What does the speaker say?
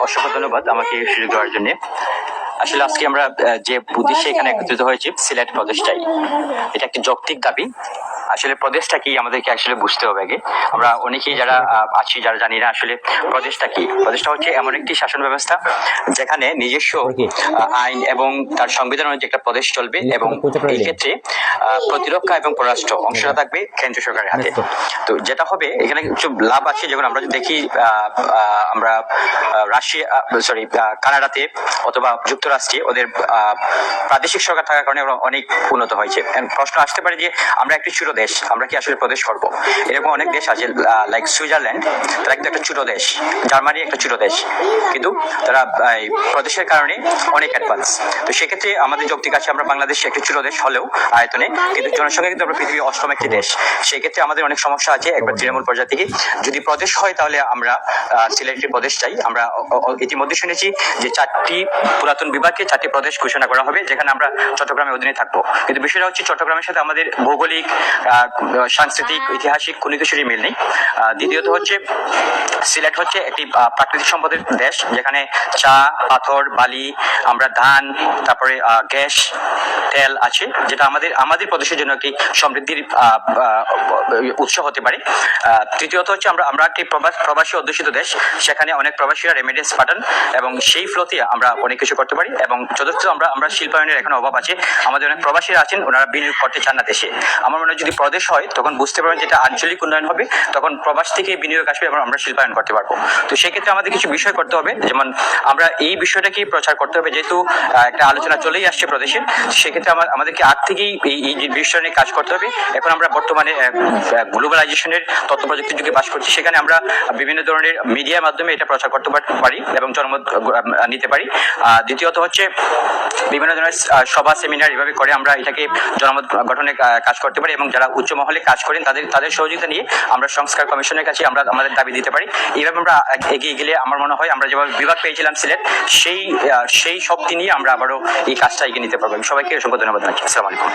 অসংখ্য ধন্যবাদ আমাকে সুযোগ দেওয়ার জন্য। আসলে আজকে আমরা যে উদ্দেশ্যে এখানে একত্রিত হয়েছি সিলেট প্রদেশটাই, এটা একটি যৌক্তিক দাবি। আসলে প্রদেশটা কি আমাদেরকে আসলে বুঝতে হবে আগে। আমরা অনেকেই যারা আছি যারা জানি না আসলে প্রদেশটা কি। প্রদেশটা হচ্ছে এমন একটি শাসন ব্যবস্থা যেখানে নিজস্ব আইন এবং তার সংবিধান অনুযায়ী একটা প্রদেশ চলবে, এবং এই ক্ষেত্রে প্রতিরক্ষা এবং পররাষ্ট্র অংশটা থাকবে কেন্দ্রীয় সরকারের হাতে। তো যেটা হবে এখানে কিছু লাভ আছে, যেমন আমরা যদি দেখি আমরা কানাডাতে অথবা যুক্তরাষ্ট্রে ওদের প্রাদেশিক সরকার থাকার কারণে ওরা অনেক উন্নত হয়েছে। প্রশ্ন আসতে পারে যে আমরা একটি ছোট দেশ, আমরা কি আসলে প্রদেশ করব? এরকম অনেক দেশ আছে, লাইক সুইজারল্যান্ড, তারা কিন্তু একটা ছোট দেশ, জার্মানি একটা ছোট দেশ, কিন্তু তারা প্রদেশের কারণে অনেক অ্যাডভান্স। তো সেক্ষেত্রে আমাদের যৌক্তিক আছে, আমরা বাংলাদেশ একটি ছোট দেশ হলেও আয়তনে, কিন্তু জনসংখ্যা কিন্তু আমরা পৃথিবীর অষ্টম একটি দেশ। সেক্ষেত্রে আমাদের অনেক সমস্যা আছে একবার তৃণমূল পর্যায়ে থেকে। যদি প্রদেশ হয় তাহলে আমরা সিলেটের প্রদেশ চাই। আমরা ইতিমধ্যে শুনেছি যে 4টি পুরাতন বিভাগকে 4টি প্রদেশ ঘোষণা করা হবে, যেখানে আমরা চট্টগ্রামের অধীনে থাকবো। কিন্তু বিষয়টা হচ্ছে চট্টগ্রামের সাথে আমাদের ভৌগোলিক, সাংস্কৃতিক, ঐতিহাসিক কোনো কিছুরই মিল নেই। দ্বিতীয়ত হচ্ছে সিলেট হচ্ছে একটি প্রাকৃতিক সম্পদের দেশ, যেখানে চা, পাথর, বালি, আমরা ধান, তারপরে গ্যাস, তেল আছে, যেটা আমাদের প্রদেশের জন্য একটি সমৃদ্ধির উৎস হতে পারে। তৃতীয়ত হচ্ছে আমরা একটি প্রবাসী অধ্যুষিত দেশ, সেখানে অনেক প্রবাসীরা রেমিডেন্স পাঠান এবং সেই ফ্লোতে আমরা অনেক কিছু করতে পারি। এবং চতুর্থ, আমরা শিল্পায়নের এখানে অভাব আছে, আমাদের অনেক প্রবাসীরা আছেন, ওনারা বিনিয়োগ করতে চান না দেশে। আমার মনে হয় যদি প্রদেশ হয় তখন বুঝতে পারবেন যেটা আঞ্চলিক উন্নয়ন হবে, তখন প্রবাস থেকে বিনিয়োগ আসবে এবং আমরা শিল্পায়ন করতে পারবো। তো সেক্ষেত্রে আমাদের কিছু বিষয় করতে হবে, যেমন আমরা এই বিষয়টাকে প্রচার করতে হবে, যেহেতু একটা আলোচনা চলেই আসছে প্রদেশে। সেক্ষেত্রে আমাদেরকে আগ থেকেই এই বিষয় নিয়ে কাজ করতে হবে। এখন আমরা বর্তমানে গ্লোবালাইজেশনের তথ্য প্রযুক্তির যুগে বাস করছি, সেখানে আমরা বিভিন্ন ধরনের মিডিয়ার মাধ্যমে এটা প্রচার করতে পারি এবং জনমত নিতে পারি। দ্বিতীয়ত হচ্ছে বিভিন্ন ধরনের সভা, সেমিনার এভাবে করে আমরা এটাকে জনমত গঠনে কাজ করতে পারি, এবং যারা উচ্চ মহলে কাজ করেন তাদের সহযোগিতা নিয়ে আমরা সংস্কার কমিশনের কাছে আমরা আমাদের দাবি দিতে পারি। এইভাবে আমরা এগিয়ে গেলে আমার মনে হয় আমরা যেভাবে বিভাগ পেয়েছিলাম সিলেট, সেই শক্তি নিয়ে আমরা আবারও এই কাজটা এগিয়ে নিতে পারবো। সবাইকে অসংখ্য ধন্যবাদ জানাচ্ছি। আসসালামু আলাইকুম।